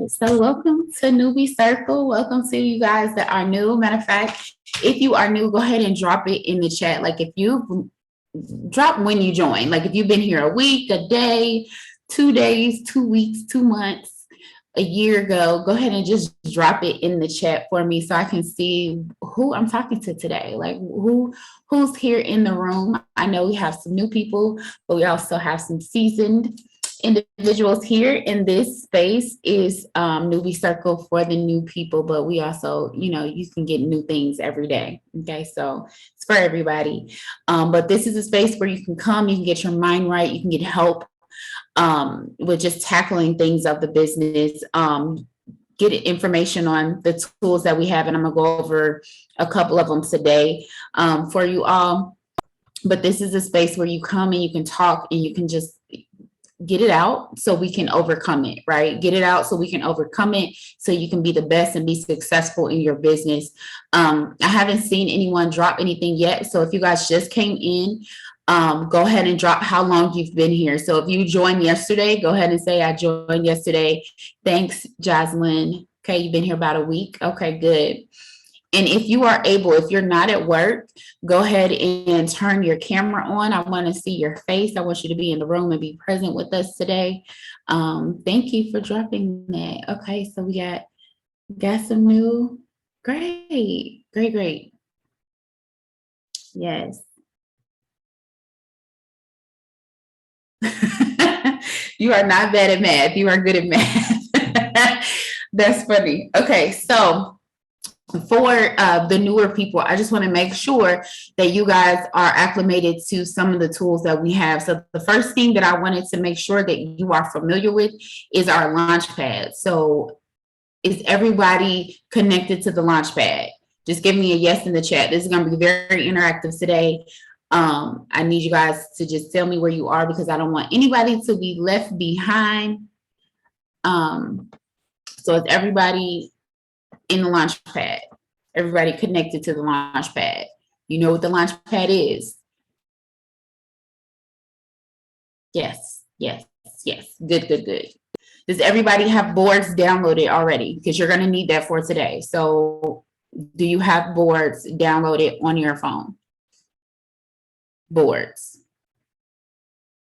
So welcome to Newbie Circle. Welcome to you guys that are new. Matter of fact, if you are new, go ahead and drop it in the chat. Like if you drop when you join, like if you've been here a week, a day, 2 days, 2 weeks, 2 months, a year ago, go ahead and just drop it in the chat for me so I can see who I'm talking to today. Like who's here in the room. I know we have some new people, but we also have some seasoned individuals here in this space. Is Newbie Circle for the new people, but we also, you can get new things every day. Okay, so it's for everybody. But this is a space where you can come, you can get your mind right, you can get help with just tackling things of the business, get information on the tools that we have, and I'm gonna go over a couple of them today for you all. But this is a space where you come and you can talk and you can just get it out so we can overcome it, right? Get it out so we can overcome it so you can be the best and be successful in your business. I haven't seen anyone drop anything yet. So if you guys just came in, go ahead and drop how long you've been here. So if you joined yesterday, go ahead and say, I joined yesterday. Thanks, Jocelyn. Okay, you've been here about a week. Okay, good. And if you are able, if you're not at work, go ahead and turn your camera on. I want to see your face. I want you to be in the room and be present with us today. Thank you for dropping that. Okay, so we got some new, great. Yes. You are not bad at math. You are good at math. That's funny. Okay, so for the newer people, I just want to make sure that you guys are acclimated to some of the tools that we have. So the first thing that I wanted to make sure that you are familiar with is our Launchpad. So is everybody connected to the Launchpad? Just give me a yes in the chat. This is going to be very interactive today. I need you guys to just tell me where you are because I don't want anybody to be left behind. So is everybody in the Launchpad? Everybody connected to the Launchpad? You know what the Launchpad is? Yes. Good. Does everybody have boards downloaded already? Because you're going to need that for today. So do you have boards downloaded on your phone? Boards.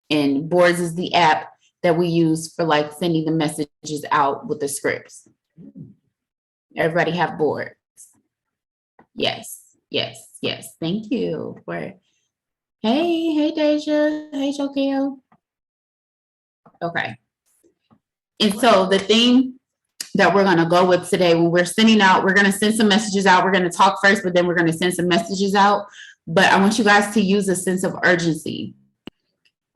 And Boards is the app that we use for like sending the messages out with the scripts. Everybody have boards? Yes. Thank you. Hey, Deja. Hey, Jokel. Okay. And so the thing that we're going to go with today, when we're sending out, we're going to send some messages out. We're going to talk first, but then we're going to send some messages out. But I want you guys to use a sense of urgency.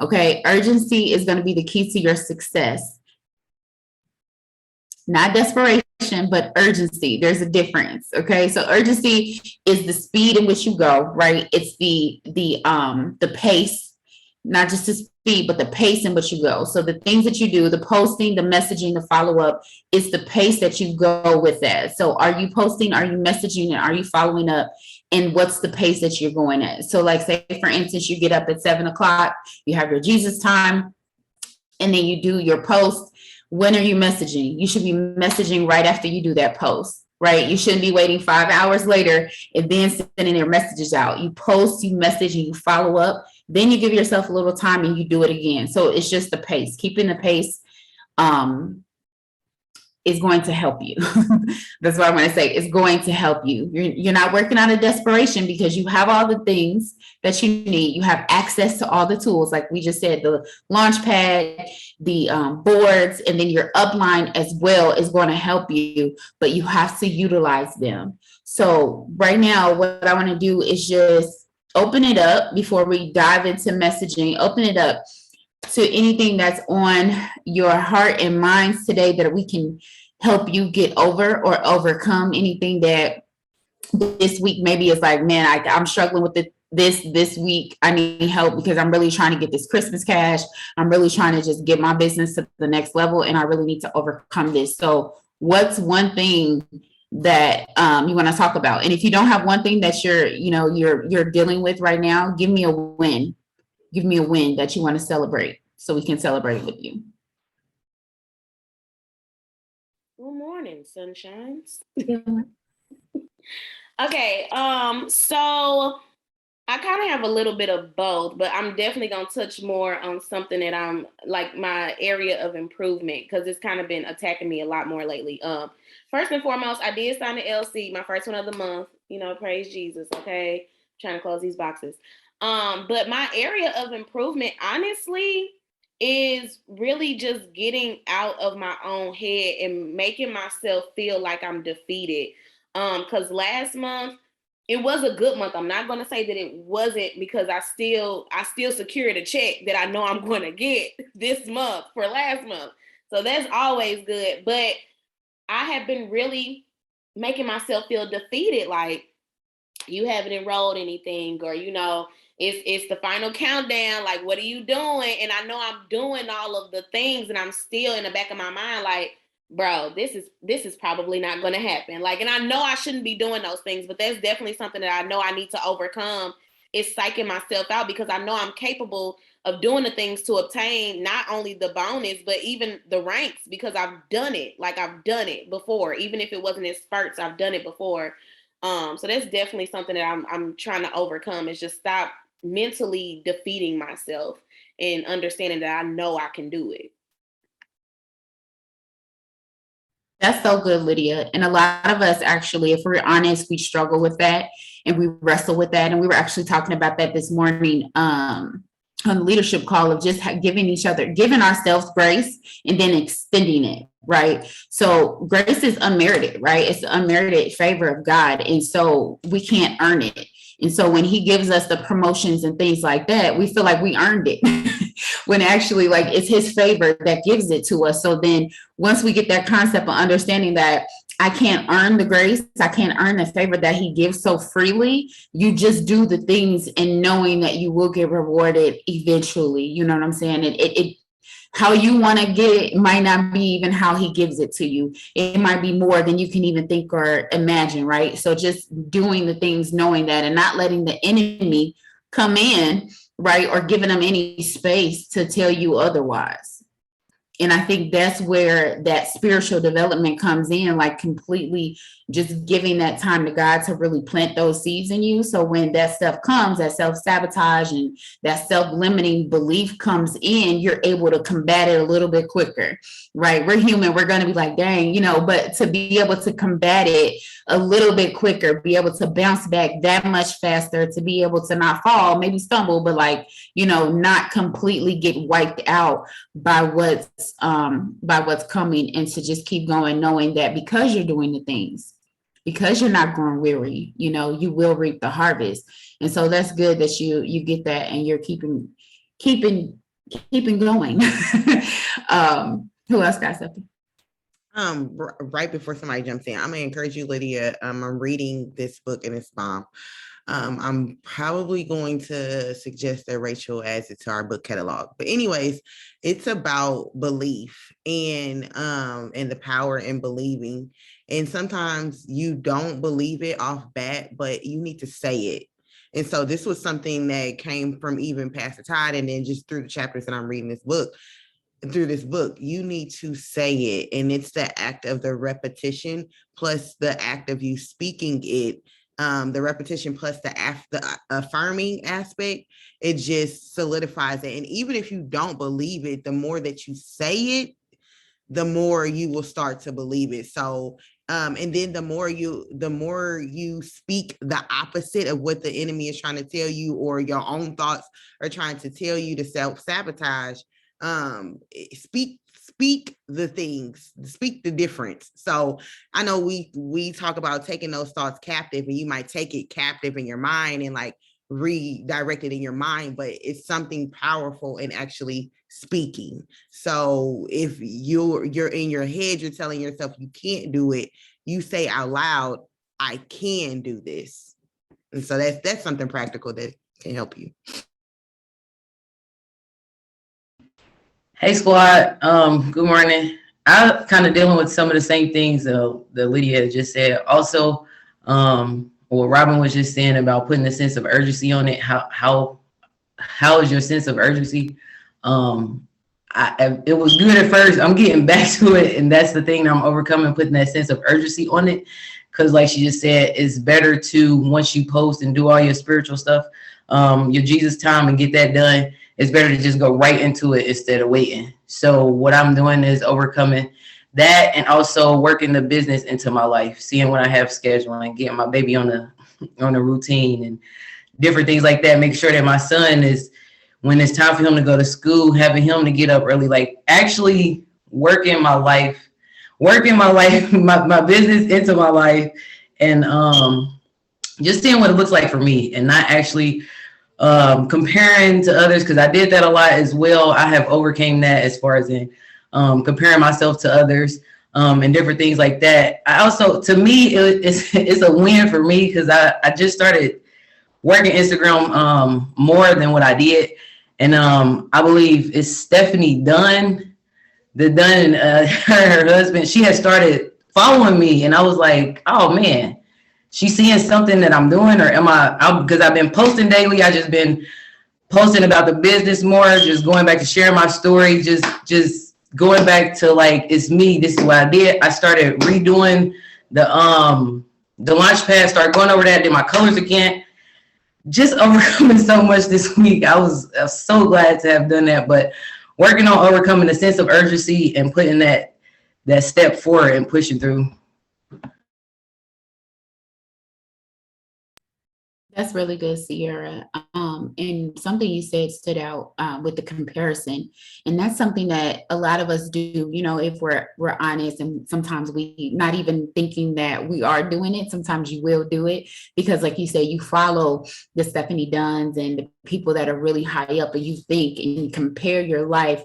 Okay. Urgency is going to be the key to your success. Not desperation, but urgency. There's a difference. Okay. So urgency is the speed in which you go, right? It's the pace, not just the speed, but the pace in which you go. So the things that you do, the posting, the messaging, the follow-up, is the pace that you go with that. So are you posting? Are you messaging? And are you following up? And what's the pace that you're going at? So like say, for instance, you get up at 7 o'clock, you have your Jesus time, and then you do your post. When are you messaging? You should be messaging right after you do that post, right? You shouldn't be waiting 5 hours later and then sending your messages out. You post, you message, and you follow up. Then you give yourself a little time and you do it again. So it's just the pace. Keeping the pace is going to help you. That's what I'm going to say. It's going to help you. You're not working out of desperation because you have all the things that you need. You have access to all the tools, like we just said, the Launchpad, the boards, and then your upline as well is going to help you, but you have to utilize them. So right now, what I want to do is just open it up before we dive into messaging. Open it up to anything that's on your heart and minds today that we can help you get over or overcome. Anything that this week maybe is like, man, I'm struggling with this week. I need help because I'm really trying to get this Christmas cash. I'm really trying to just get my business to the next level, and I really need to overcome this. So what's one thing that you want to talk about? And if you don't have one thing that you're dealing with right now, give me a win. Give me a win that you want to celebrate so we can celebrate with you. morning, sunshines. Okay, so I kind of have a little bit of both, but I'm definitely going to touch more on something that I'm like my area of improvement, because it's kind of been attacking me a lot more lately. First and foremost, I did sign the LC, my first one of the month, praise Jesus. Okay. Trying to close these boxes. But my area of improvement, honestly, is really just getting out of my own head and making myself feel like I'm defeated. Because last month, it was a good month. I'm not going to say that it wasn't, because I still secured a check that I know I'm going to get this month for last month. So that's always good. But I have been really making myself feel defeated. Like, you haven't enrolled anything, or, it's the final countdown. Like, what are you doing? And I know I'm doing all of the things, and I'm still in the back of my mind, like, bro, this is probably not going to happen. Like, and I know I shouldn't be doing those things, but that's definitely something that I know I need to overcome, is psyching myself out, because I know I'm capable of doing the things to obtain not only the bonus, but even the ranks, because I've done it. Like, I've done it before. Even if it wasn't in spurts, I've done it before. So that's definitely something that I'm trying to overcome, is just stop mentally defeating myself and understanding that I know I can do it. That's so good, Lydia. And a lot of us, actually, if we're honest, we struggle with that and we wrestle with that. And we were actually talking about that this morning on the leadership call, of just giving ourselves grace and then extending it, right? So grace is unmerited, right? It's the unmerited favor of God. And so we can't earn it. And so when he gives us the promotions and things like that, we feel like we earned it. When actually, like, it's his favor that gives it to us. So then once we get that concept of understanding that I can't earn the grace, I can't earn the favor that he gives so freely, you just do the things and knowing that you will get rewarded eventually. You know what I'm saying? It how you want to get it might not be even how he gives it to you. It might be more than you can even think or imagine, right? So just doing the things, knowing that, and not letting the enemy come in, right? Or giving them any space to tell you otherwise. And I think that's where that spiritual development comes in, like completely just giving that time to God to really plant those seeds in you. So when that stuff comes, that self-sabotage and that self-limiting belief comes in, you're able to combat it a little bit quicker, right? We're human. We're going to be like, dang, but to be able to combat it a little bit quicker, be able to bounce back that much faster, to be able to not fall, maybe stumble, but not completely get wiped out by what's coming, and to just keep going, knowing that because you're doing the things, because you're not growing weary, you will reap the harvest. And so that's good that you get that, and you're keeping going. Who else got something? Right before somebody jumps in, I'm gonna encourage you, Lydia. I'm reading this book and it's bomb. I'm probably going to suggest that Rachel adds it to our book catalog. But anyways, it's about belief and the power in believing. And sometimes you don't believe it off bat, but you need to say it. And so this was something that came from even Pastor Todd, and then just through the chapters that I'm reading this book. Through this book, you need to say it. And it's the act of the repetition plus the act of you speaking it. The repetition plus the affirming aspect, it just solidifies it. And even if you don't believe it, the more that you say it, the more you will start to believe it. So, and then the more you speak the opposite of what the enemy is trying to tell you, or your own thoughts are trying to tell you to self-sabotage, speak the things, speak the difference. So I know we talk about taking those thoughts captive, and you might take it captive in your mind and like redirect it in your mind, but it's something powerful in actually speaking. So if you're in your head, you're telling yourself you can't do it, you say out loud, I can do this. And so that's something practical that can help you. Hey squad, good morning. I'm kind of dealing with some of the same things that Lydia just said. Also, what Robyn was just saying about putting a sense of urgency on it. How is your sense of urgency? it was good at first. I'm getting back to it, and that's the thing that I'm overcoming, putting that sense of urgency on it. Because like she just said, it's better to, once you post and do all your spiritual stuff, your Jesus time, and get that done, it's better to just go right into it instead of waiting. So what I'm doing is overcoming that, and also working the business into my life, seeing when I have schedule and getting my baby on the routine and different things like that. Make sure that my son is, when it's time for him to go to school, having him to get up early, like actually working my my business into my life, and just seeing what it looks like for me, and not actually comparing to others, because I did that a lot as well. I have overcame that as far as in comparing myself to others and different things like that. I also, to me, it's a win for me, because I just started working Instagram more than what I did. And I believe it's Stephanie Dunn, her husband. She had started following me, and I was like, oh man, she's seeing something that I'm doing, or am I, because I've been posting daily. I just been posting about the business more, just going back to sharing my story, just going back to like, it's me, this is what I did. I started redoing the launch pad, started going over that, did my colors again. Just overcoming so much this week. I was so glad to have done that, but working on overcoming the sense of urgency and putting that step forward and pushing through. That's really good, Sierra. And something you said stood out with the comparison. And that's something that a lot of us do, you know, if we're honest, and sometimes we not even thinking that we are doing it. Sometimes you will do it because, like you say, you follow the Stephanie Dunns and the people that are really high up, and you think and you compare your life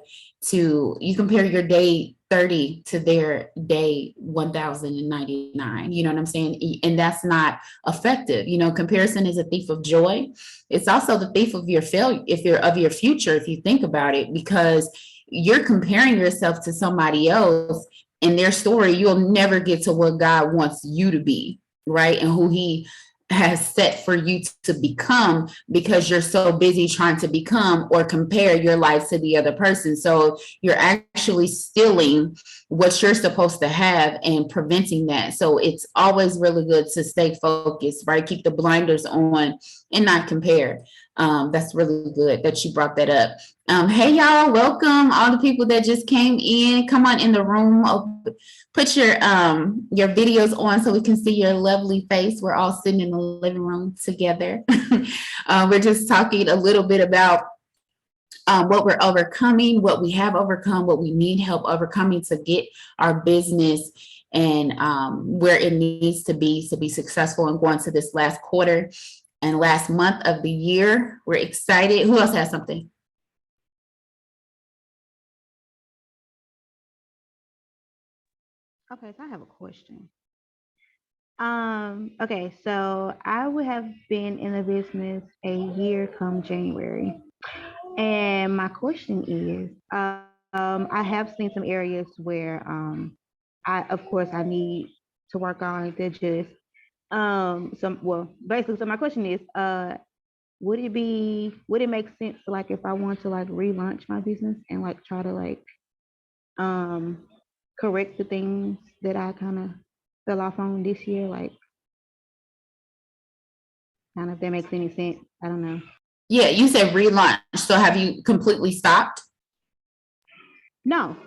to, you compare your day 30 to their day 1099. You know what I'm saying? And that's not effective. You know, comparison is a thief of joy. It's also the thief of your failure, of your future, if you think about it, because you're comparing yourself to somebody else and their story. You'll never get to what God wants you to be, right? And who he has set for you to become, because you're so busy trying to become or compare your life to the other person. So you're actually stealing what you're supposed to have and preventing that. So it's always really good to stay focused, right? Keep the blinders on and not compare. That's really good that you brought that up. Hey y'all, welcome all the people that just came in. Come on in the room. Put your videos on so we can see your lovely face. We're all sitting in the living room together. We're just talking a little bit about what we're overcoming, what we have overcome, what we need help overcoming to get our business and where it needs to be successful and going to this last quarter and last month of the year. We're excited. Who else has something? Okay, so I have a question. Okay, so I would have been in the business a year come January. And my question is, I have seen some areas where I need to work on to just basically, so my question is, would it make sense, like, if I want to like relaunch my business and like try to like correct the things that I kind of fell off on this year, like, kind of, if that makes any sense? I don't know. Yeah, you said relaunch. So have you completely stopped? No.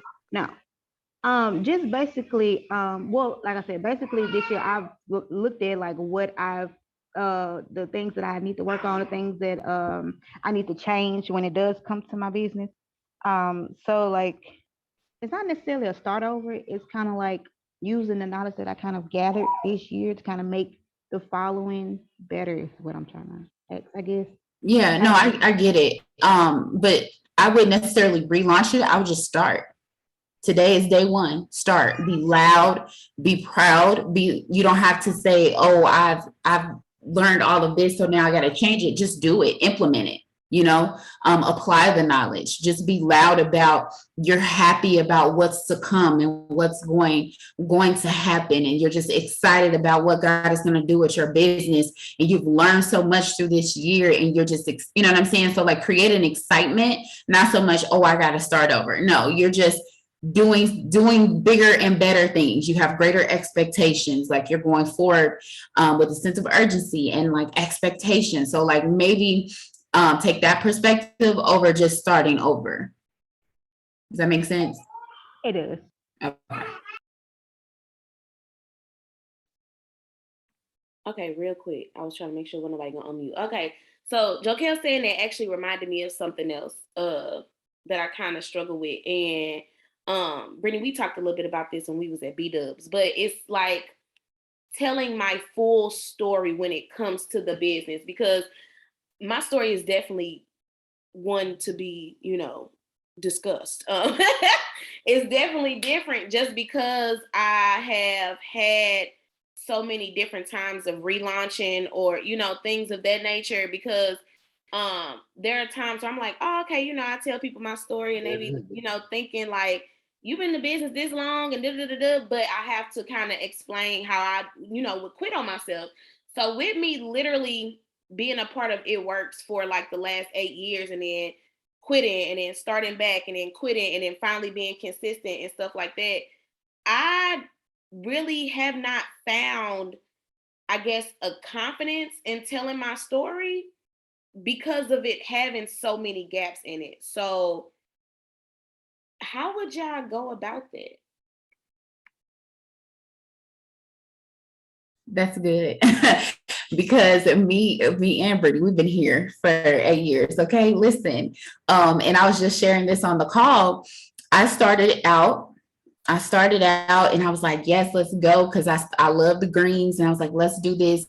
Just basically, well, like I said, basically this year I've looked at like what I've the things that I need to work on, the things that I need to change when it does come to my business. So like, it's not necessarily a start over. It's kind of like using the knowledge that I kind of gathered this year to kind of make the following better, is what I'm trying to, I guess. Yeah, no, I get it. But I wouldn't necessarily relaunch it. I would just start. Today is day one. Start. Be loud, be proud. You don't have to say, oh, I've learned all of this, so now I gotta change it. Just do it, implement it. apply the knowledge, just be loud about you're happy about what's to come and what's going to happen. And you're just excited about what God is going to do with your business. And you've learned so much through this year and you're just, you know what I'm saying? So like create an excitement, not so much, oh, I got to start over. No, you're just doing bigger and better things. You have greater expectations, like you're going forward with a sense of urgency and like expectation. So like maybe take that perspective over just starting over. Does that make sense? It is. Okay, real quick. I was trying to make sure nobody gonna unmute. Okay, so Jokel saying that actually reminded me of something else that I kind of struggle with. And Brittany, we talked a little bit about this when we was at B-Dubs, but it's like telling my full story when it comes to the business, because my story is definitely one to be, discussed. It's definitely different just because I have had so many different times of relaunching or, things of that nature, because there are times where I'm like, oh, okay, I tell people my story and they be, thinking like, you've been in the business this long and but I have to kind of explain how I, would quit on myself. So with me literally being a part of It Works for like the last 8 years and then quitting and then starting back and then quitting and then finally being consistent and stuff like that, I really have not found, I guess, a confidence in telling my story because of it having so many gaps in it. So how would y'all go about that? That's good. Because me and Brittany, we've been here for 8 years. Okay, listen. And I was just sharing this on the call. I started out and I was like, yes, let's go. Because I love the greens. And I was like, let's do this.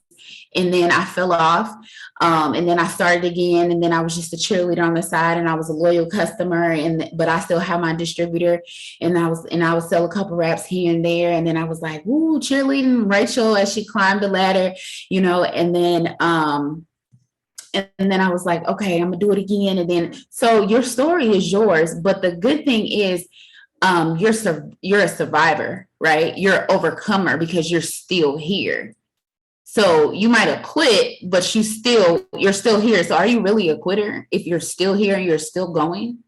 And then I fell off. And then I started again. And then I was just a cheerleader on the side and I was a loyal customer. But I still have my distributor and I would sell a couple wraps here and there. And then I was like, ooh, cheerleading Rachel as she climbed the ladder, and then I was like, okay, I'm gonna do it again. And then, so your story is yours. But the good thing is, you're a survivor, right? You're an overcomer because you're still here. So you might have quit, but you're still here. So are you really a quitter if you're still here and you're still going?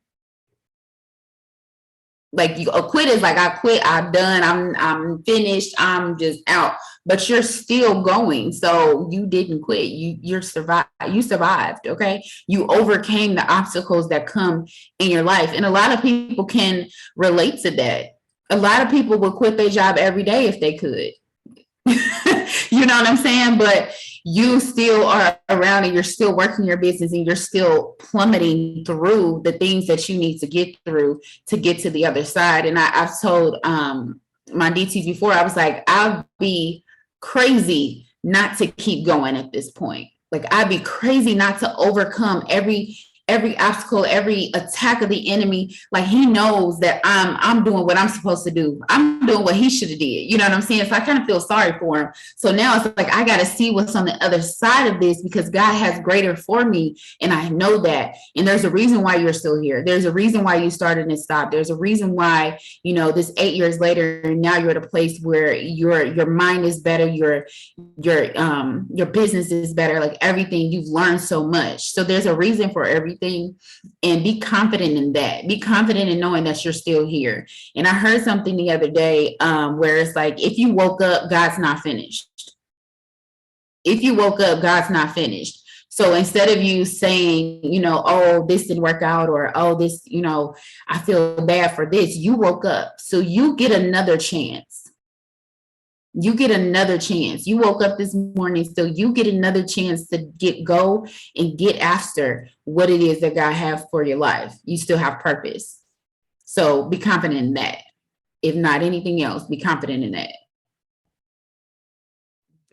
Like a quit is like, I quit, I'm done, I'm finished, I'm just out. But you're still going. So you didn't quit. You survived. Okay. You overcame the obstacles that come in your life. And a lot of people can relate to that. A lot of people would quit their job every day if they could. You know what I'm saying? But you still are around and you're still working your business and you're still plummeting through the things that you need to get through to get to the other side. And I've told my DTs before, I was like, I'll be crazy not to keep going at this point. Like I'd be crazy not to overcome every obstacle, every attack of the enemy. Like he knows that I'm doing what I'm supposed to do. I'm doing what he should have did. You know what I'm saying? So I kind of feel sorry for him. So now it's like, I got to see what's on the other side of this because God has greater for me. And I know that. And there's a reason why you're still here. There's a reason why you started and stopped. There's a reason why, this 8 years later, now you're at a place where your mind is better. Your business is better. Like everything, you've learned so much. So there's a reason for everything. And be confident in that. Be confident in knowing that you're still here. And I heard something the other day where it's like, if you woke up, God's not finished. If you woke up, God's not finished. So instead of you saying, oh, this didn't work out, or, oh, this, I feel bad for this, you woke up. So you get another chance. You get another chance. You woke up this morning, so you get another chance to go and get after what it is that God has for your life. You still have purpose. So be confident in that. If not anything else, be confident in that.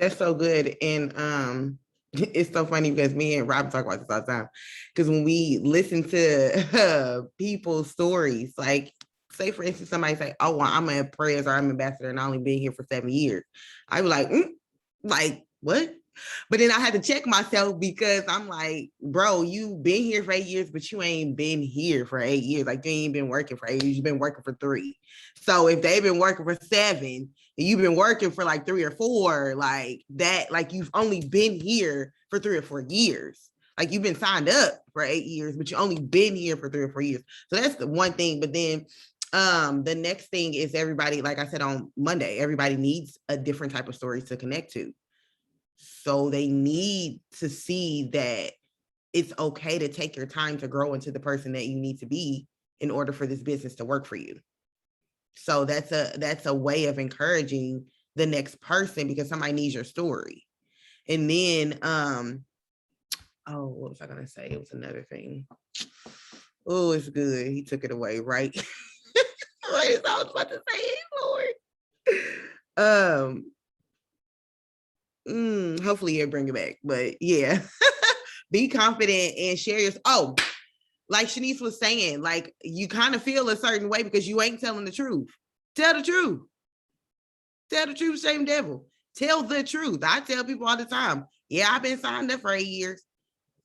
That's so good. And it's so funny because me and Robyn talk about this all the time. Because when we listen to people's stories, like, say, for instance, somebody say, oh, well, I'm an appraiser or I'm an ambassador and I only been here for 7 years. I be like, like, what? But then I had to check myself because I'm like, bro, you've been here for 8 years, but you ain't been here for 8 years. Like you ain't been working for 8 years. You've been working for 3. So if they've been working for 7 and you've been working for like 3 or 4, like that, like you've only been here for 3 or 4 years. Like you've been signed up for 8 years, but you only been here for 3 or 4 years. So that's the one thing. But then the next thing is everybody, like I said on Monday, everybody needs a different type of story to connect to. So they need to see that it's okay to take your time to grow into the person that you need to be in order for this business to work for you. So that's a way of encouraging the next person because somebody needs your story. And then, what was I gonna say? It was another thing. Oh, it's good. He took it away, right? What is I was about to say, Lord. Hopefully he'll bring it back, but yeah. Be confident and share your, like Shanice was saying, like you kind of feel a certain way because you ain't telling the truth. Tell the truth. Tell the truth, shame devil. Tell the truth. I tell people all the time, yeah, I've been signed up for 8 years,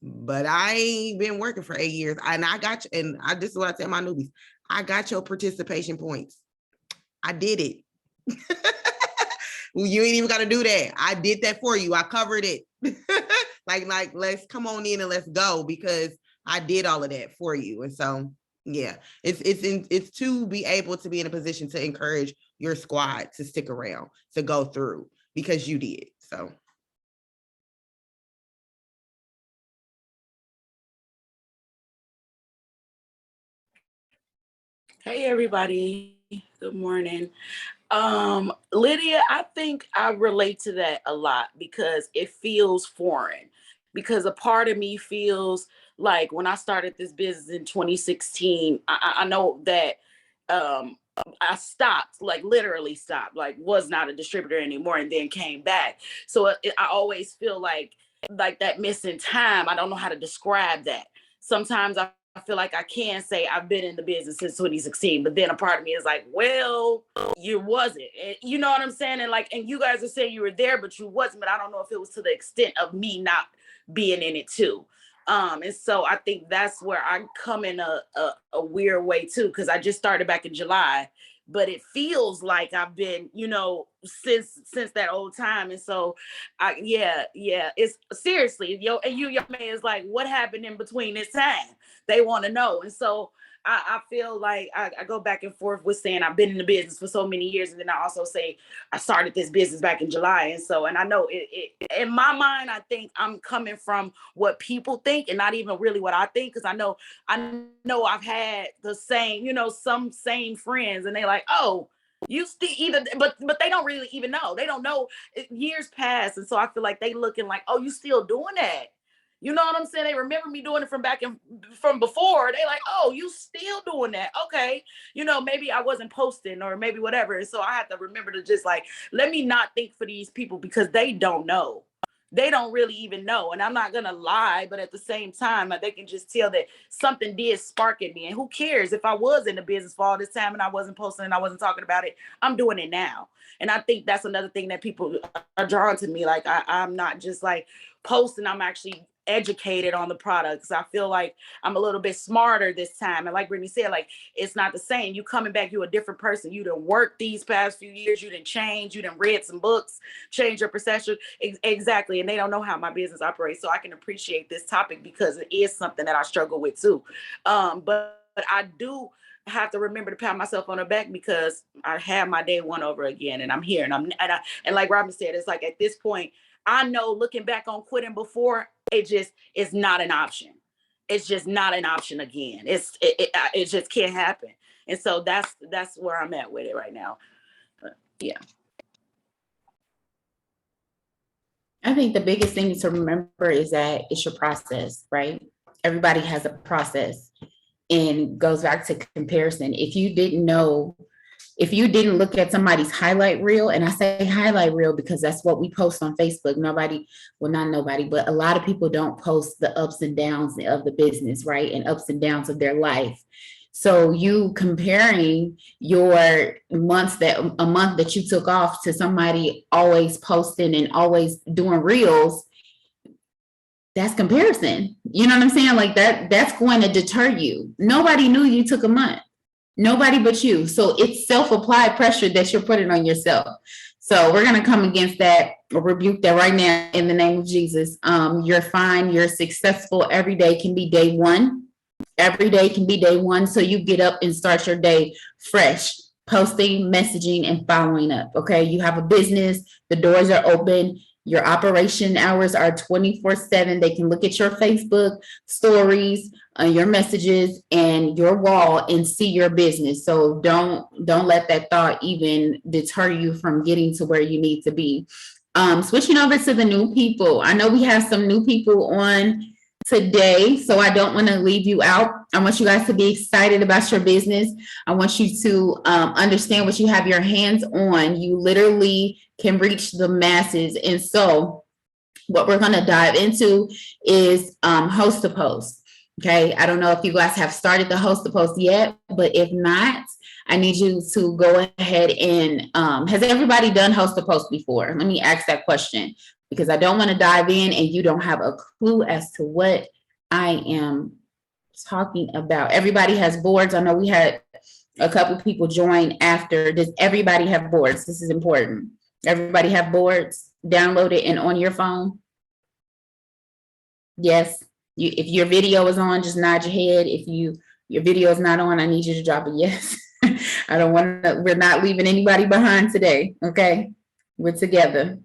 but I ain't been working for 8 years. And I got you, and this is what I tell my newbies. I got your participation points. I did it. Well, you ain't even got to do that. I did that for you. I covered it. like, let's come on in and let's go because I did all of that for you. And so, yeah, it's to be able to be in a position to encourage your squad to stick around, to go through because you did. So. Hey, everybody. Good morning. Lydia, I think I relate to that a lot because it feels foreign. Because a part of me feels like when I started this business in 2016, I know that I stopped, like literally stopped, like was not a distributor anymore and then came back. So I always feel like that missing time. I don't know how to describe that. Sometimes I feel like I can say I've been in the business since 2016, but then a part of me is like, well, you wasn't. And you know what I'm saying? And you guys are saying you were there, but you wasn't. But I don't know if it was to the extent of me not being in it too. And so I think that's where I come in a weird way too, because I just started back in July, but it feels like I've been, since that old time. And so it's seriously, young man is like, what happened in between this time? They want to know. And so I feel like I go back and forth with saying I've been in the business for so many years. And then I also say I started this business back in July. And so, and I know it in my mind, I think I'm coming from what people think and not even really what I think. Cause I know I've had the same, some same friends and they like, oh, you still either, but they don't really even know. They don't know. Years pass. And so I feel like they looking like, oh, you still doing that? You know what I'm saying? They remember me doing it from before. They like, oh, you still doing that? Okay. Maybe I wasn't posting or maybe whatever. And so I have to remember to just like, let me not think for these people because they don't know. They don't really even know. And I'm not going to lie, but at the same time, they can just tell that something did spark in me. And who cares if I was in the business for all this time and I wasn't posting and I wasn't talking about it, I'm doing it now. And I think that's another thing that people are drawn to me. Like I'm not just like posting, I'm actually educated on the products. I feel like I'm a little bit smarter this time. And like Brittany said, like, it's not the same. You coming back, you're a different person. You done worked these past few years. You done changed. You done read some books, change your perception. Exactly. And they don't know how my business operates. So I can appreciate this topic because it is something that I struggle with too. But I do have to remember to pat myself on the back because I had my day one over again and I'm here and like Robyn said, it's like at this point, I know looking back on quitting before, it's not an option. It's just not an option again. It just can't happen. And so that's where I'm at with it right now. But, yeah. I think the biggest thing to remember is that it's your process, right? Everybody has a process and goes back to comparison. If you didn't look at somebody's highlight reel, and I say highlight reel because that's what we post on Facebook. Not nobody, but a lot of people don't post the ups and downs of the business, right? And ups and downs of their life. So you comparing your month that you took off to somebody always posting and always doing reels, that's comparison. You know what I'm saying? Like that's going to deter you. Nobody knew you took a month. Nobody but you. So it's self-applied pressure that you're putting on yourself. So we're going to come against that or rebuke that right now in the name of Jesus. You're fine. You're successful. Every day can be day one. Every day can be day one. So you get up and start your day fresh, posting, messaging, and following up. Okay. You have a business. The doors are open. Your operation hours are 24/7. They can look at your Facebook stories, your messages, and your wall and see your business. So don't let that thought even deter you from getting to where you need to be. Switching over to the new people. I know we have some new people on today, so I don't want to leave you out. I want you guys to be excited about your business. I want you to understand what you have your hands on. You literally can reach the masses. And so what we're going to dive into is host to post. Okay. I don't know if you guys have started the host to post yet, but if not, I need you to go ahead and has everybody done host to post before? Let me ask that question, because I don't want to dive in and you don't have a clue as to what I am talking about. Everybody has boards. I know we had a couple people join after. Does everybody have boards? This is important. Everybody have boards downloaded and on your phone? Yes. If your video is on, just nod your head. If your video is not on, I need you to drop a yes. I don't want to, we're not leaving anybody behind today. Okay. We're together.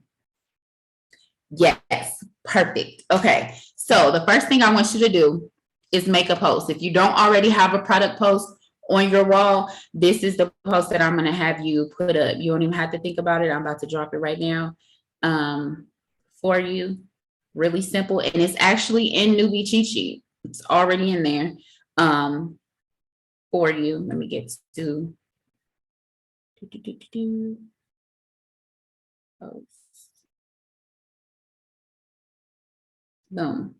Yes. Perfect. Okay. So the first thing I want you to do is make a post. If you don't already have a product post on your wall, this is the post that I'm going to have you put up. You don't even have to think about it. I'm about to drop it right now for you. Really simple. And it's actually in Newbie cheat sheet. It's already in there for you. Let me get to post. Boom.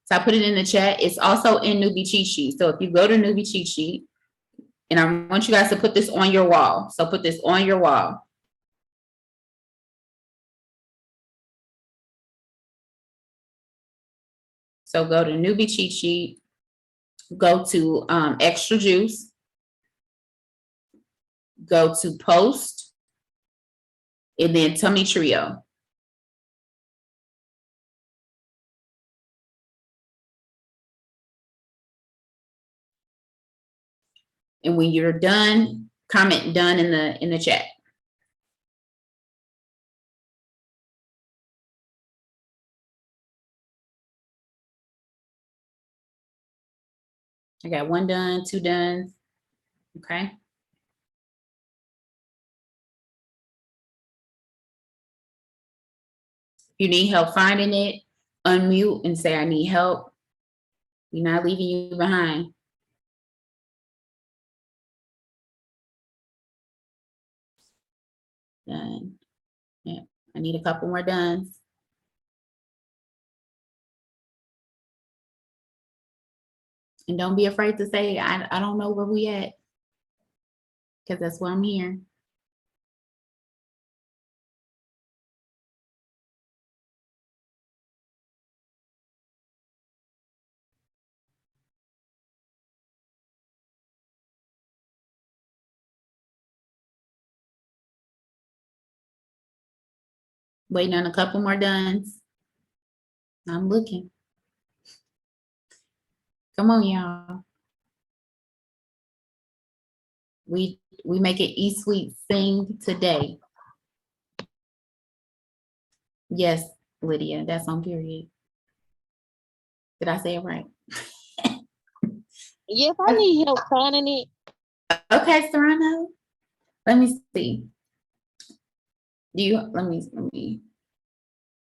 So I put it in the chat. It's also in Newbie cheat sheet. So if you go to Newbie cheat sheet, and I want you guys to put this on your wall. So put this on your wall. So go to Newbie cheat sheet, go to extra juice, go to post, and then tummy trio. And when you're done, comment done in the chat. I got one done, two done. Okay. You need help finding it, unmute and say, I need help. We're not leaving you behind. Done. Yeah, I need a couple more done. And don't be afraid to say, I don't know where we at, because that's why I'm here. Waiting on a couple more duns. I'm looking. Come on, y'all. We make it E-Sweet sing today. Yes, Lydia, that's on period. Did I say it right? Yes, I need help finding it. Okay, Serrano. Let me see. Let me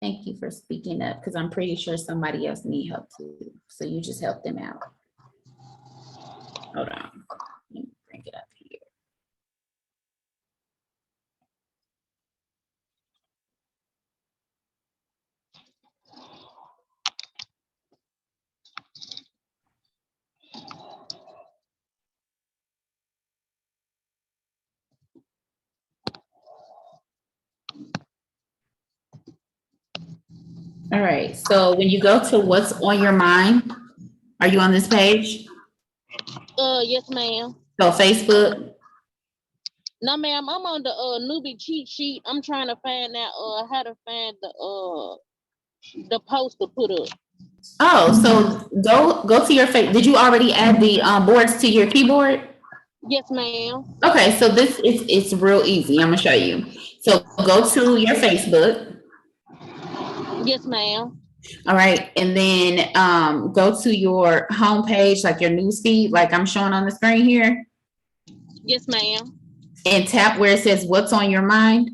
thank you for speaking up, because I'm pretty sure somebody else need help too. So you just help them out. Hold on. Let me bring it up here. All right. So when you go to what's on your mind, are you on this page? Yes, ma'am. So Facebook. No, ma'am, I'm on the newbie cheat sheet. I'm trying to find out how to find the post to put up. Oh, so go to your face. Did you already add the boards to your keyboard? Yes, ma'am. Okay, so this is it's real easy. I'm gonna show you. So go to your Facebook. Yes, ma'am. All right, and then go to your home page, like your news feed, like I'm showing on the screen here, Yes, ma'am. and tap where it says "What's on your mind."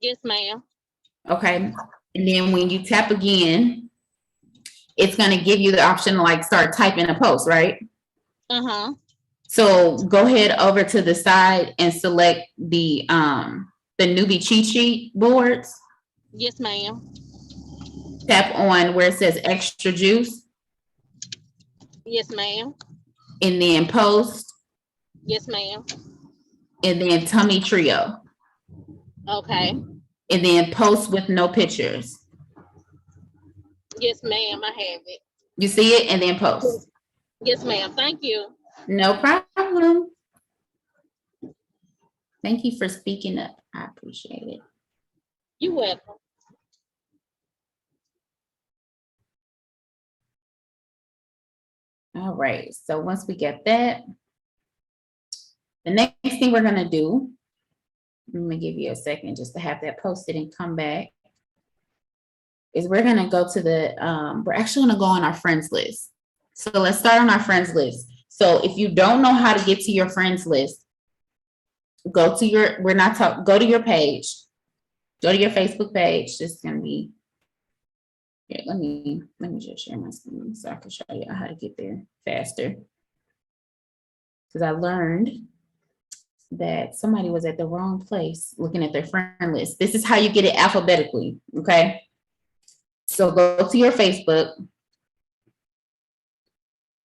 Yes, ma'am. Okay, and then when you tap again, it's gonna give you the option to like start typing a post, right? Uh-huh. So go ahead over to the side and select the newbie cheat sheet boards. Yes, ma'am. Tap on where it says extra juice, Yes, ma'am. and then post, Yes, ma'am. and then tummy trio, Okay. and then post with no pictures. Yes, ma'am. I have it. You see it, and then post. Yes, ma'am. Thank you. No problem. Thank you for speaking up. I appreciate it. You're welcome. All right, so once we get that, the next thing we're gonna do, let me give you a second just to have that posted and come back, is we're gonna go to the, we're actually gonna go on our friends list. So let's start on our friends list. So if you don't know how to get to your friends list, go to your, go to your page, go to your Facebook page. This is gonna be, here, let me just share my screen so I can show you how to get there faster. Because I learned that somebody was at the wrong place looking at their friend list. This is how you get it alphabetically, okay? So go to your Facebook,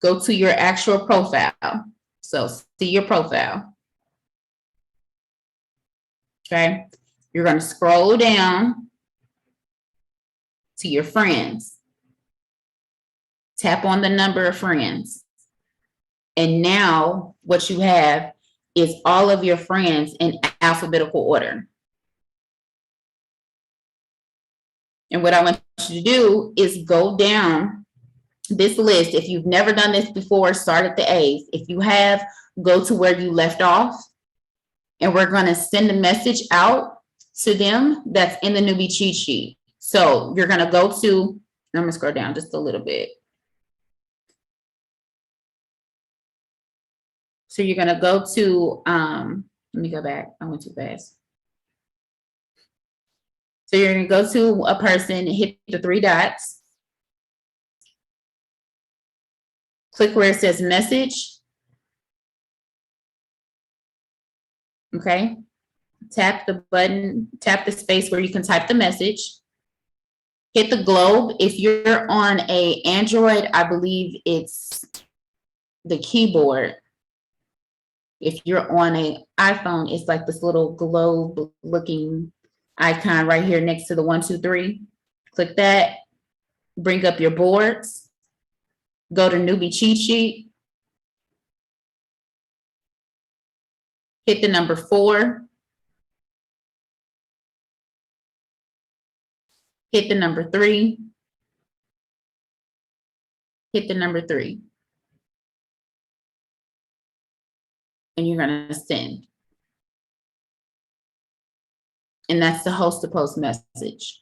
go to your actual profile. So see your profile, okay? You're gonna scroll down to your friends. Tap on the number of friends. And now what you have is all of your friends in alphabetical order. And what I want you to do is go down this list. If you've never done this before, start at the A's. If you have, go to where you left off. And we're going to send a message out to them that's in the newbie cheat sheet. So you're going to go to, I'm going to scroll down just a little bit. So you're going to go to, let me go back. I went too fast. So you're going to go to a person, hit the three dots. Click where it says message. Okay. Tap the button, tap the space where you can type the message. Hit the globe. If you're on an Android, I believe it's the keyboard. If you're on an iPhone, it's like this little globe looking icon right here next to the 1, 2, 3. Click that, bring up your boards, go to newbie cheat sheet, hit the number 4, hit the number 3, hit the number 3. And you're gonna send. And that's the host to post message.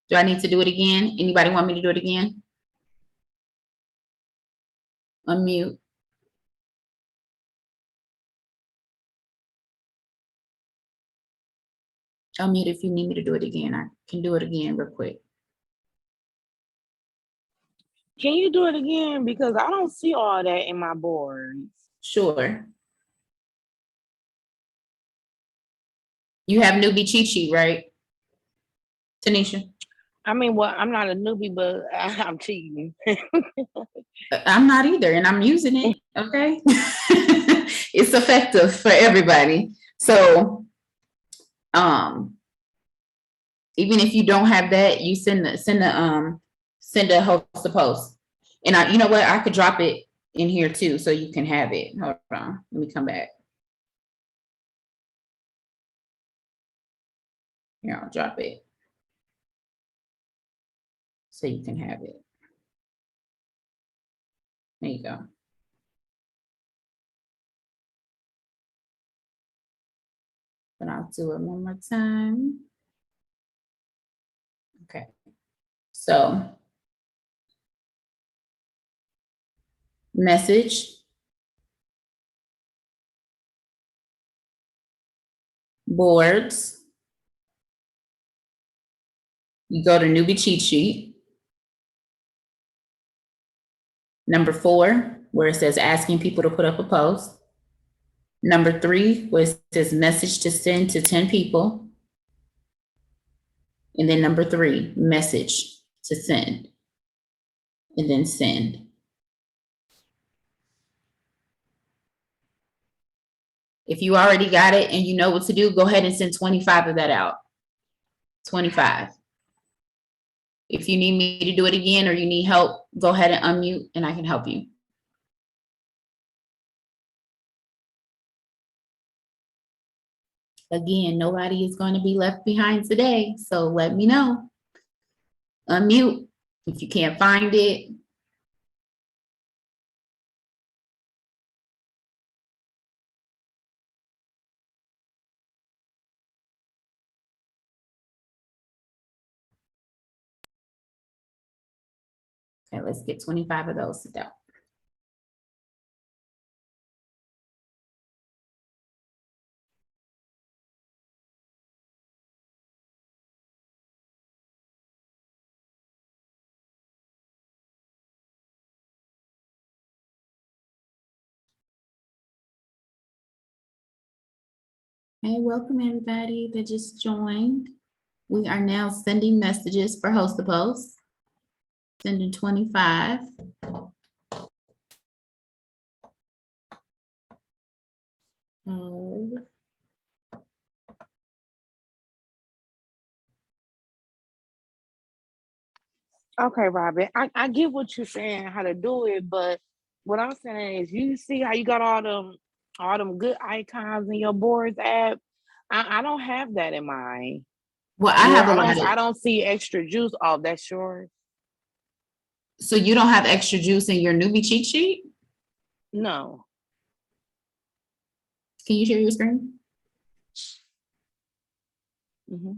Do I need to do it again? Anybody want me to do it again? Unmute. Unmute if you need me to do it again. I can do it again real quick. Can you do it again? Because I don't see all that in my boards. Sure. You have newbie cheat sheet, right? Tanisha? I mean, well, I'm not a newbie, but I'm cheating. I'm not either, and I'm using it, okay? it's effective for everybody. So, even if you don't have that, you send a host a post. And you know what? I could drop it in here too, so you can have it. Hold on, let me come back. Here, I'll drop it so you can have it. There you go. But I'll do it one more time. Okay. So, message, boards. You go to Newbie cheat sheet. Number 4, where it says asking people to put up a post. Number 3, where it says message to send to 10 people. And then number 3, message to send. And then send. If you already got it and you know what to do, go ahead and send 25 of that out. 25. If you need me to do it again or you need help, go ahead and unmute and I can help you. Again, nobody is going to be left behind today, so let me know. Unmute if you can't find it. Okay, let's get 25 of those out. Hey, welcome everybody that just joined. We are now sending messages for host to post. Sending 25. Okay, Robyn, I get what you're saying, how to do it, but what I'm saying is, you see how you got all them good icons in your boards app. I don't have that in mine. Well, I have a lot I don't see extra juice. Oh, that's yours. So you don't have extra juice in your newbie cheat sheet? No. Can you share your screen? Mm-hmm.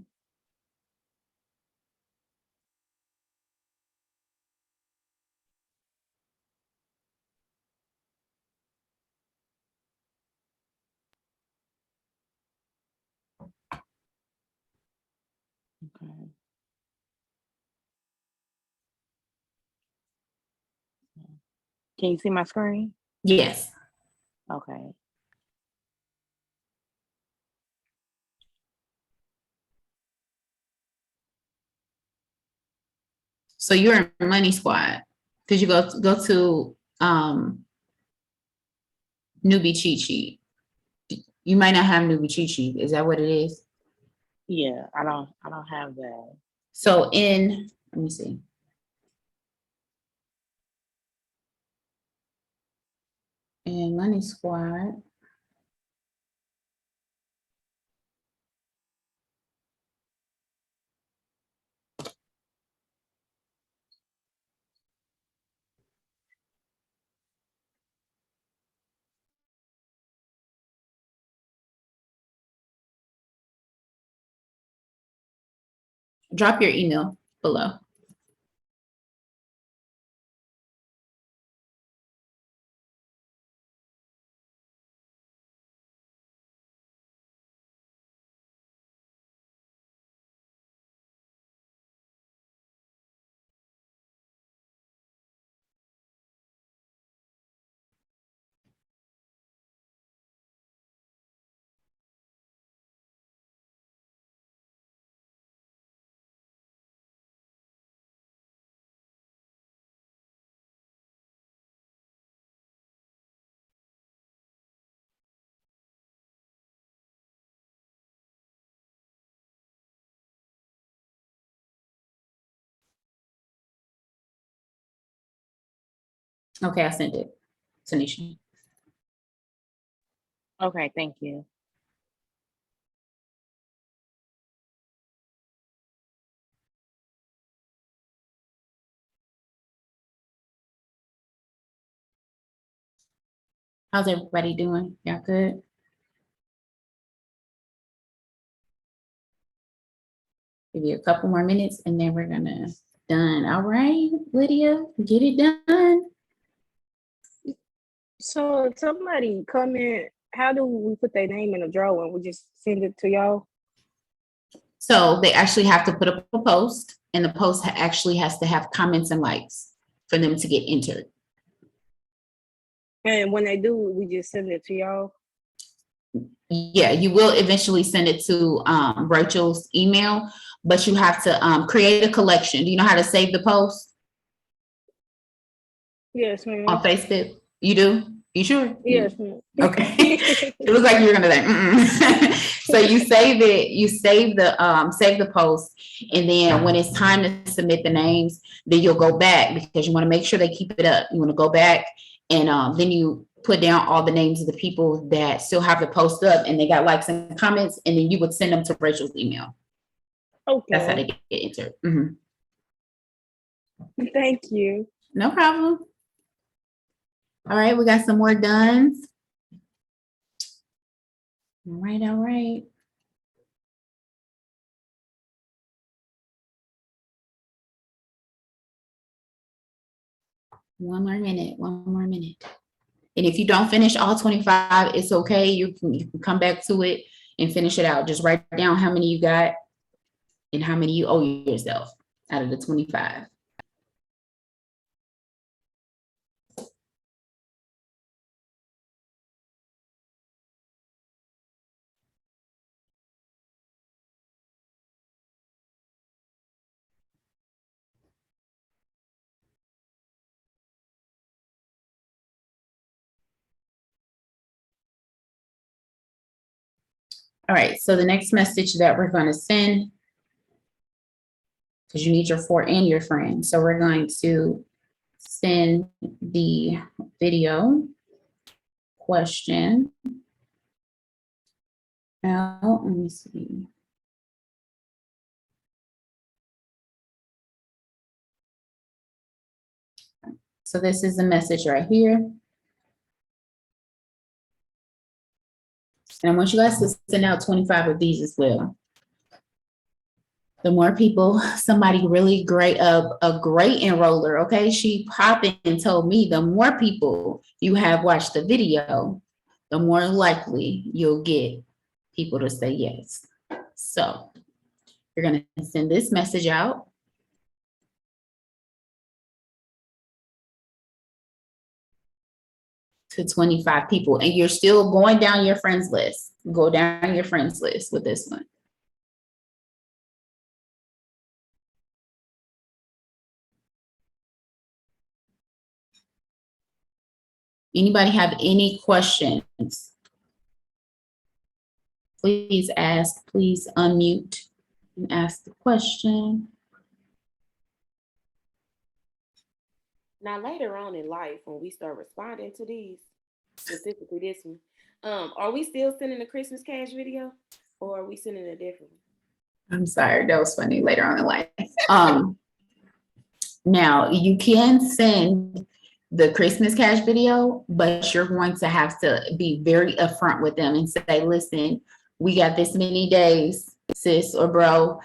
Okay. Can you see my screen? Yes. Okay. So you're in Money Squad because you go to newbie cheat sheet. You might not have newbie cheat sheet. Is that what it is? Yeah, I don't have that. So let me see. In Money Squad. Drop your email below. Okay, I sent it. Tanisha. Okay, thank you. How's everybody doing? Y'all good? Give you a couple more minutes and then we're gonna done. All right, Lydia, get it done. So somebody comment, how do we put their name in a drawer and we just send it to y'all? So they actually have to put up a post, and the post actually has to have comments and likes for them to get entered. And when they do, we just send it to y'all. Yeah, you will eventually send it to Rachel's email, but you have to create a collection. Do you know how to save the post Yes, ma'am. on Facebook? You do? You sure? Yes, ma'am. Okay. It looks like you were gonna say, mm-mm. So you save it, you save the post, and then when it's time to submit the names, then you'll go back because you want to make sure they keep it up. You want to go back and then you put down all the names of the people that still have the post up and they got likes and comments, and then you would send them to Rachel's email. Okay. That's how they get entered. Mhm. Thank you. No problem. All right, we got some more done. All right, all right. One more minute, one more minute. And if you don't finish all 25, it's okay. You can come back to it and finish it out. Just write down how many you got and how many you owe yourself out of the 25. All right, so the next message that we're going to send, because you need your for and your friend. So we're going to send the video question out. Let me see. So this is the message right here. And I want you guys to send out 25 of these as well. The more people, somebody really great, a great enroller, okay? She popped in and told me the more people you have watched the video, the more likely you'll get people to say yes. So you're gonna send this message out. To 25 people, and you're still going down your friends list. Go down your friends list with this one. Anybody have any questions? Please ask, please unmute and ask the question. Now, later on in life, when we start responding to these, specifically this one, are we still sending a Christmas cash video, or are we sending a different one? I'm sorry, that was funny later on in life. Now you can send the Christmas cash video, but you're going to have to be very upfront with them and say, listen, we got this many days, sis or bro,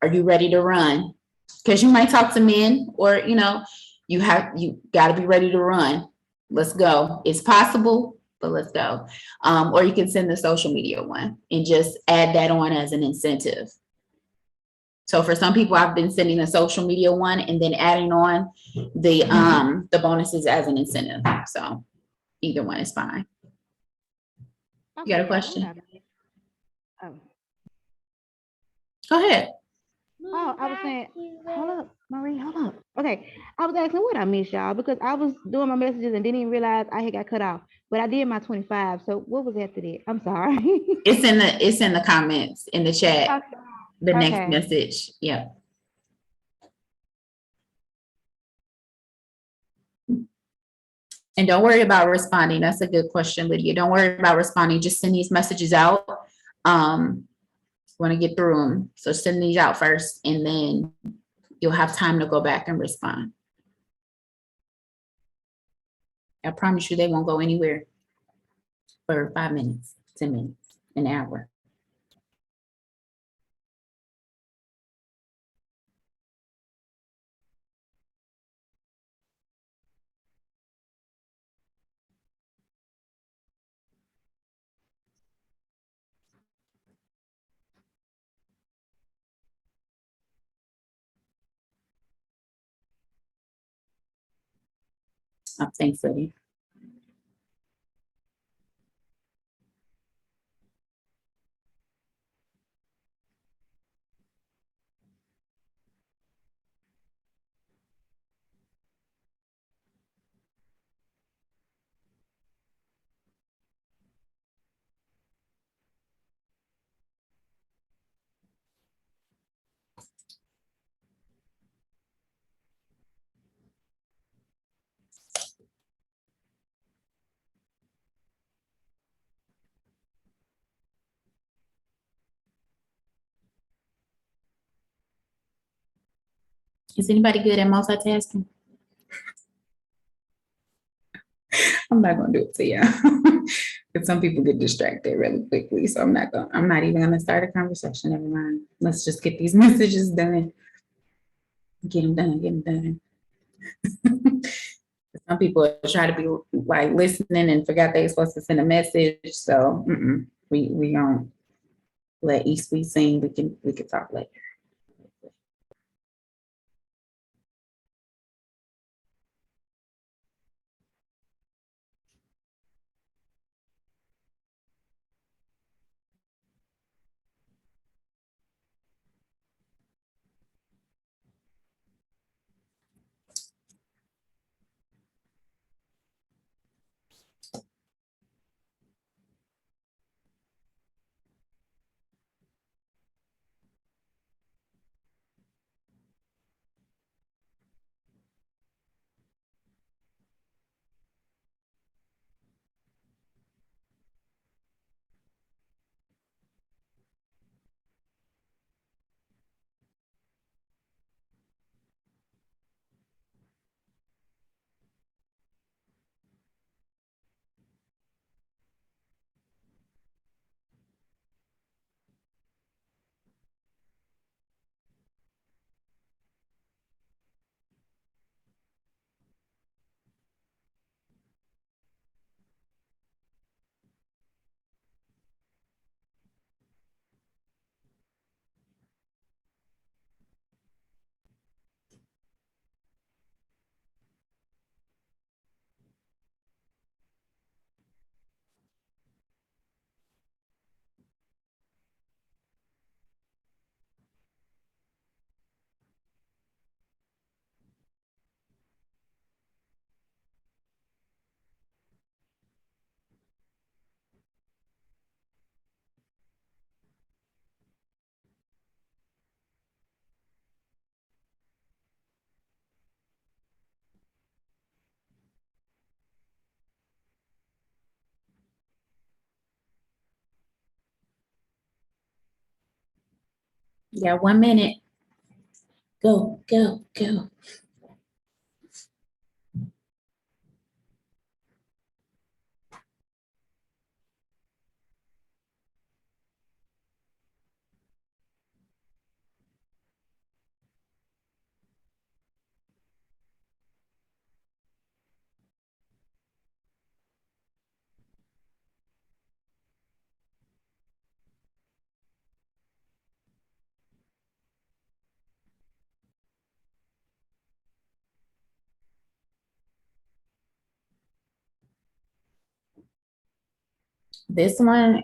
are you ready to run? Because you might talk to men, or you got to be ready to run. Let's go. It's possible, but let's go. Or you can send the social media one and just add that on as an incentive. So for some people, I've been sending a social media one and then adding on the bonuses as an incentive. So either one is fine. You got a question? Go ahead. Oh, I was saying, hold up, Marie, hold up. Okay, I was asking what I missed, y'all, because I was doing my messages and didn't even realize I had got cut off. But I did my 25. So what was after that? I'm sorry. It's in the comments in the chat. Okay. The next Okay. message. Yeah. And don't worry about responding. That's a good question, Lydia. Don't worry about responding. Just send these messages out. Want to get through them. So send these out first, and then you'll have time to go back and respond. I promise you they won't go anywhere for 5 minutes, 10 minutes, an hour. Oh, thanks, Lydia. Is anybody good at multitasking? I'm not gonna do it to you. Because some people get distracted really quickly. So I'm not even gonna start a conversation. Never mind. Let's just get these messages done. Get them done. Some people try to be like listening and forgot they were supposed to send a message. So we don't let East we sing. We can talk later. Yeah, 1 minute. Go. This one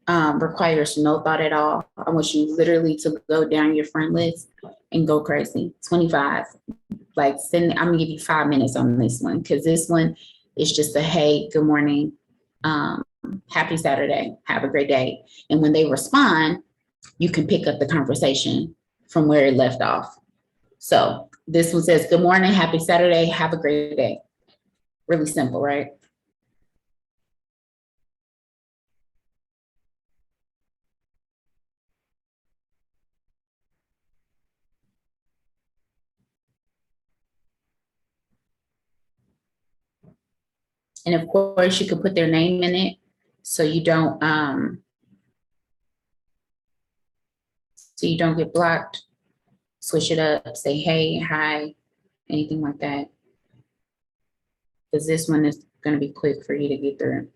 requires no thought at all. I want you literally to go down your friend list and go crazy. 25. I'm gonna give you 5 minutes on this one, because this one is just a hey, good morning, happy Saturday, have a great day. And when they respond, you can pick up the conversation from where it left off. So this one says, good morning, happy Saturday, have a great day. Really simple, right? And of course, you could put their name in it so you don't get blocked. Switch it up, say hey, hi, anything like that. Because this one is going to be quick for you to get through.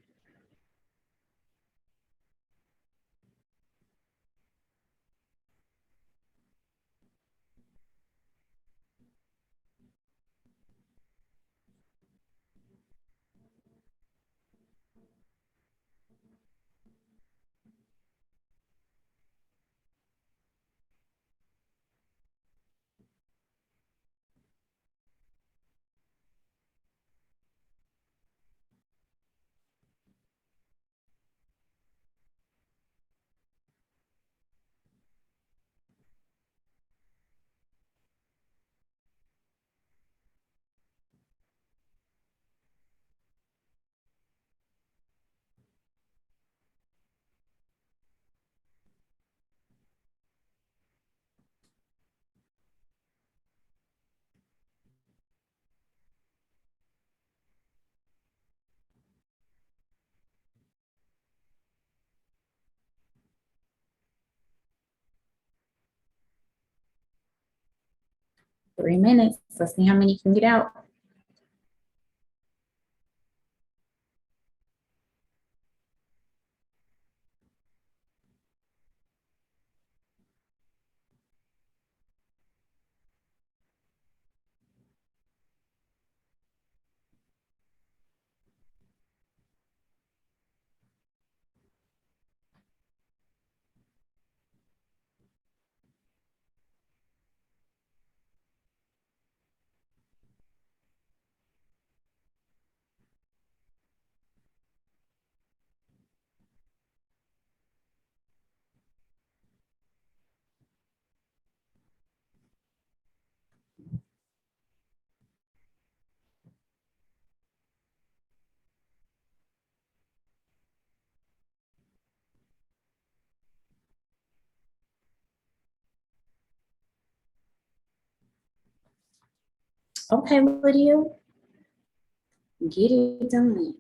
Three minutes. Let's see how many you can get out. Okay, Lydia, get it done.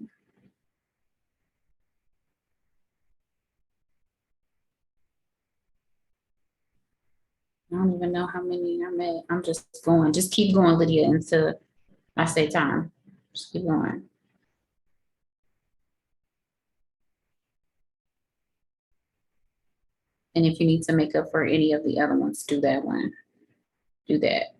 I don't even know how many I'm at. I'm just going. Just keep going, Lydia, until I say time. Just keep going. And if you need to make up for any of the other ones, do that one. Do that.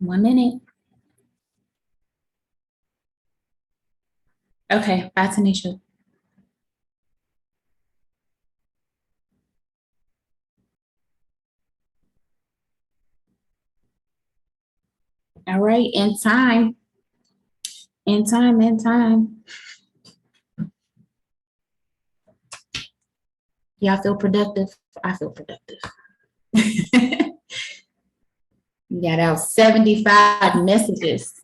One minute. Okay, bye, Tanisha. All right, in time. In time, in time. Y'all feel productive? I feel productive. You got out 75 messages.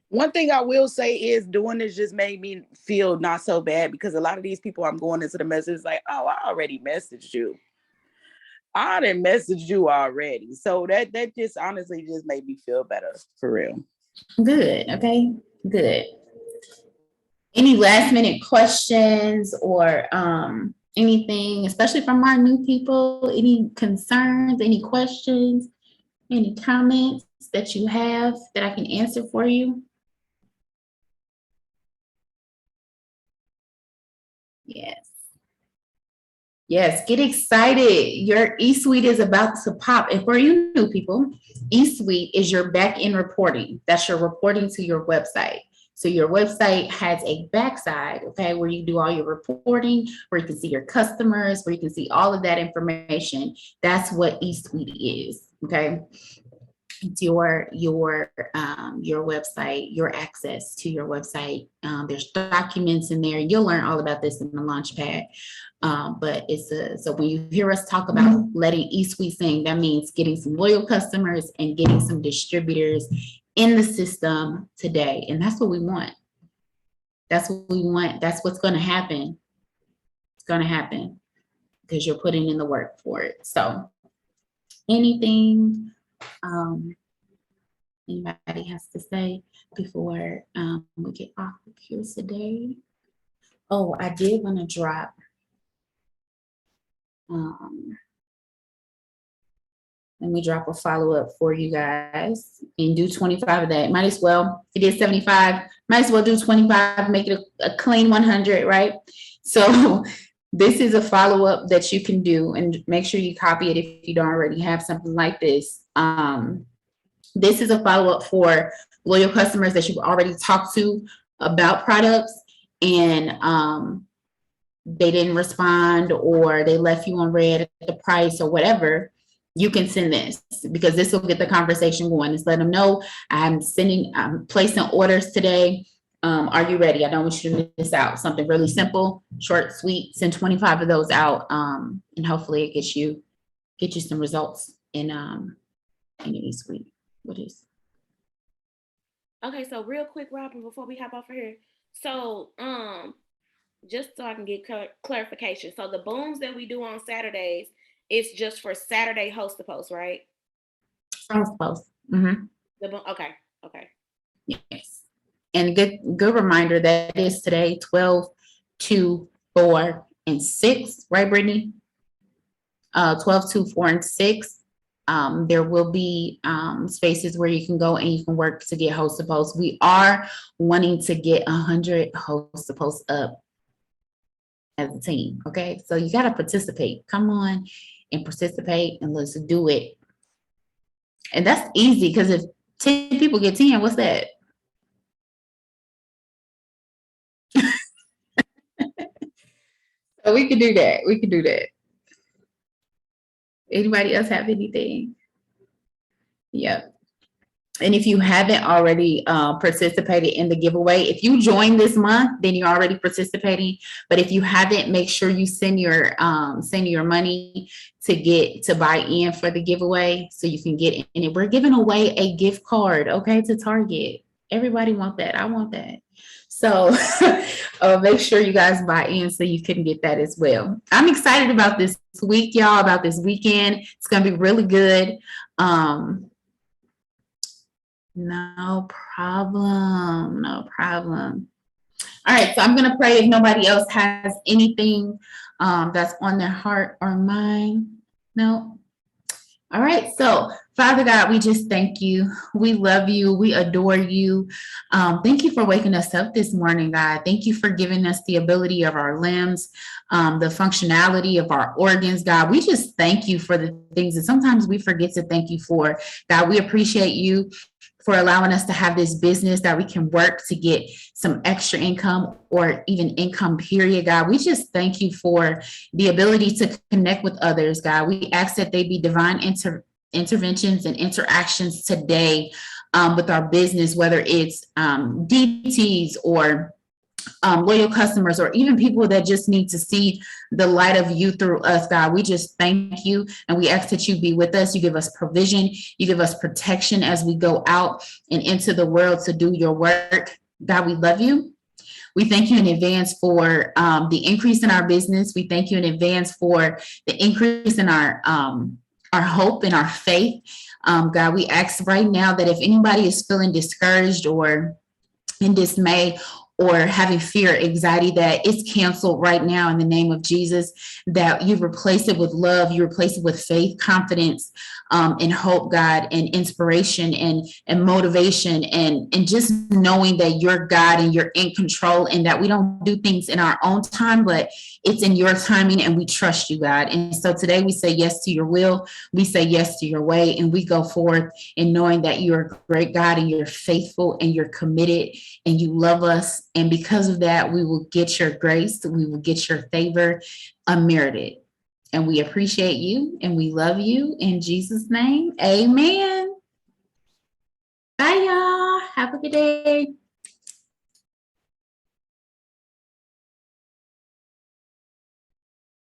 One thing I will say is doing this just made me feel not so bad, because a lot of these people I'm going into the messages like, oh, I already messaged you. I done messaged you already. So that just honestly just made me feel better, for real. Good, okay, good. Any last minute questions or Anything, especially from our new people, any concerns, any questions, any comments that you have that I can answer for you? Yes. Yes, get excited. Your eSuite is about to pop. And for you new people, eSuite is your back-end reporting. That's your reporting to your website. So your website has a backside, okay, where you do all your reporting, where you can see your customers, where you can see all of that information. That's what eSuite is, okay? It's your website, your access to your website. There's documents in there. You'll learn all about this in the Launchpad. But so when you hear us talk about letting eSuite sing, that means getting some loyal customers and getting some distributors in the system today. And that's what we want. That's what we want. That's what's going to happen. It's going to happen because you're putting in the work for it. So anything anybody has to say before we get off of here today? Oh, I did want to drop let me drop a follow-up for you guys and do 25 of that. Might as well, if you did 75, might as well do 25, make it a clean 100, right? So this is a follow-up that you can do, and make sure you copy it if you don't already have something like this. This is a follow-up for loyal customers that you've already talked to about products and they didn't respond or they left you on red at the price or whatever. You can send this because this will get the conversation going. Just let them know I'm placing orders today. Are you ready? I don't want you to miss out. Something really simple, short, sweet. Send 25 of those out, and hopefully it gets you some results in your eSuite. What is? Okay, so real quick, Robyn, before we hop off of here. So, just so I can get clarification. So the booms that we do on Saturdays, it's just for Saturday host to post, right? Host to post. Mm-hmm. Okay. Yes. And good reminder that is today, 12, 2, 4, and 6, right, Brittany? 12, 2, 4, and 6. There will be spaces where you can go and you can work to get host to post. We are wanting to get 100 host to post up as a team. Okay, so you got to participate. Come on and participate and let's do it. And that's easy because if 10 people get 10, what's that? So we can do that. We can do that. Anybody else have anything? Yep. And if you haven't already participated in the giveaway, if you joined this month, then you're already participating. But if you haven't, make sure you send your money to buy in for the giveaway so you can get in it. We're giving away a gift card, okay, to Target. Everybody want that. I want that. So make sure you guys buy in so you can get that as well. I'm excited about this week, y'all, about this weekend. It's going to be really good. No problem. No problem. All right. So I'm going to pray if nobody else has anything that's on their heart or mind. No. All right. So Father God, we just thank you. We love you. We adore you. Thank you for waking us up this morning, God. Thank you for giving us the ability of our limbs, the functionality of our organs, God. We just thank you for the things that sometimes we forget to thank you for. God, we appreciate you for allowing us to have this business that we can work to get some extra income or even income, period, God. We just thank you for the ability to connect with others, God. We ask that they be divine interventions and interactions today with our business, whether it's DTs or loyal customers or even people that just need to see the light of you through us, God. We just thank you and we ask that you be with us. You give us provision. You give us protection as we go out and into the world to do your work. God, we love you. We thank you in advance for the increase in our business. We thank you in advance for the increase in our hope and our faith. God, we ask right now that if anybody is feeling discouraged or in dismay or having fear, anxiety, that it's canceled right now in the name of Jesus, that you replace it with love, you replace it with faith, confidence, and hope, God, and inspiration and motivation, and just knowing that you're God and you're in control, and that we don't do things in our own time, but it's in your timing, and we trust you, God. And so today we say yes to your will, we say yes to your way, and we go forth in knowing that you're a great God and you're faithful and you're committed and you love us. And because of that, we will get your grace, we will get your favor unmerited. And we appreciate you and we love you in Jesus' name. Amen. Bye, y'all. Have a good day.